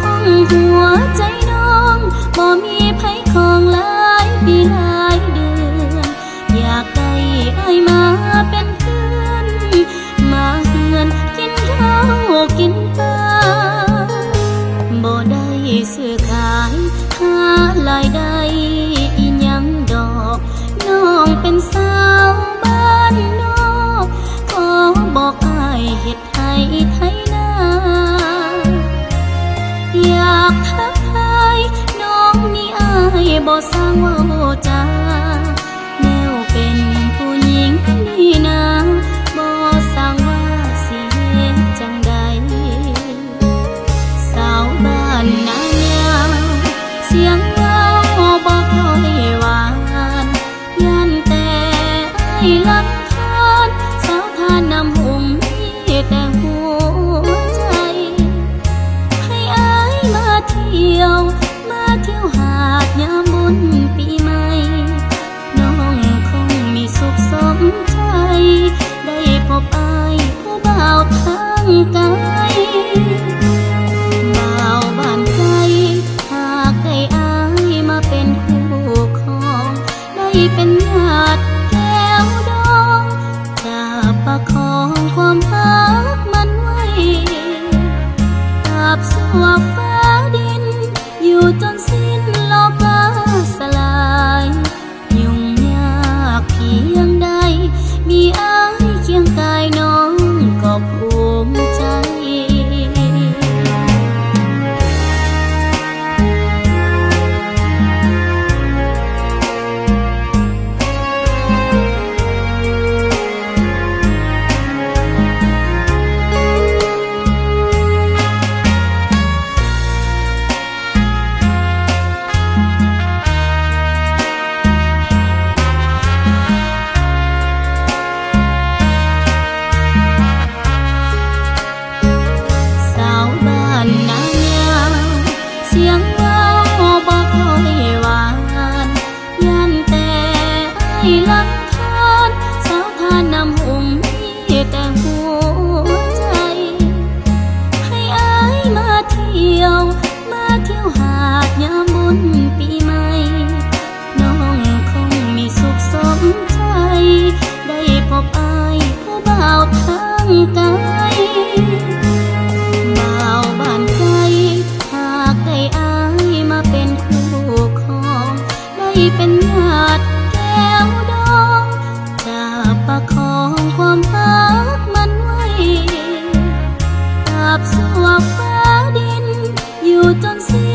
ห้องหัวใจน้องบ่มีไผของหลายปีหลายเดือนอยากได้อ้ายมาเป็นเพื่อนมาเฮือนกินข้าวกินปลาบ่ได้ซื้อขายหารายได้อีหยังดอกน้องเป็นสาวบ้านนอกขอบอกอ้ายเฮ็ดให้ไทยนาอยากทักทายน้องนี่อ้ายบ่สร้างเว้าจาแนวเป็นผู้หญิงนี่นะบ่สร้างว่าสิเฮ็ดจังใดสาวบ้านนายาวเสียงเว้าบ่ค่อยหวานย่านแต่อ้ายลำคาญสาวทานน้ำหุ่มมีแต่หัวใจให้อ้ายมาเที่ยวหาดยามบุญปีใหม่น้องคงมีสุขสมใจได้พบอ้ายผู้บ่าวทางไกลบ่าวบ้านไกลหากได้อ้ายมาเป็นคู่ครองได้เป็นญาติแก้วดองจะประคองความรักมันไว้ตราบสัวฟ้าดินอยู่จนสิ้นโลกาสลายยุ่งยากเพียงใดมีอ้ายเคียงกายน้องก็ภูมิใจเสียงเว้าบ่ค่อยหวานย่านแต่อ้ายลำคาญสาวทานน้ำหุ่มมีแต่หัวใจให้อ้ายมาเที่ยวหาดยามบุญปีใหม่น้องคงมีสุขสมใจได้พบอ้ายผู้บ่าวทางไกลบ่าวบ้านไกลหากได้อ้ายมาเป็นคู่ครองได้เป็นญาติแก้วดองจะประคองความรักมันไว้ตราบสัวฟ้าดินอยู่จนสิ้น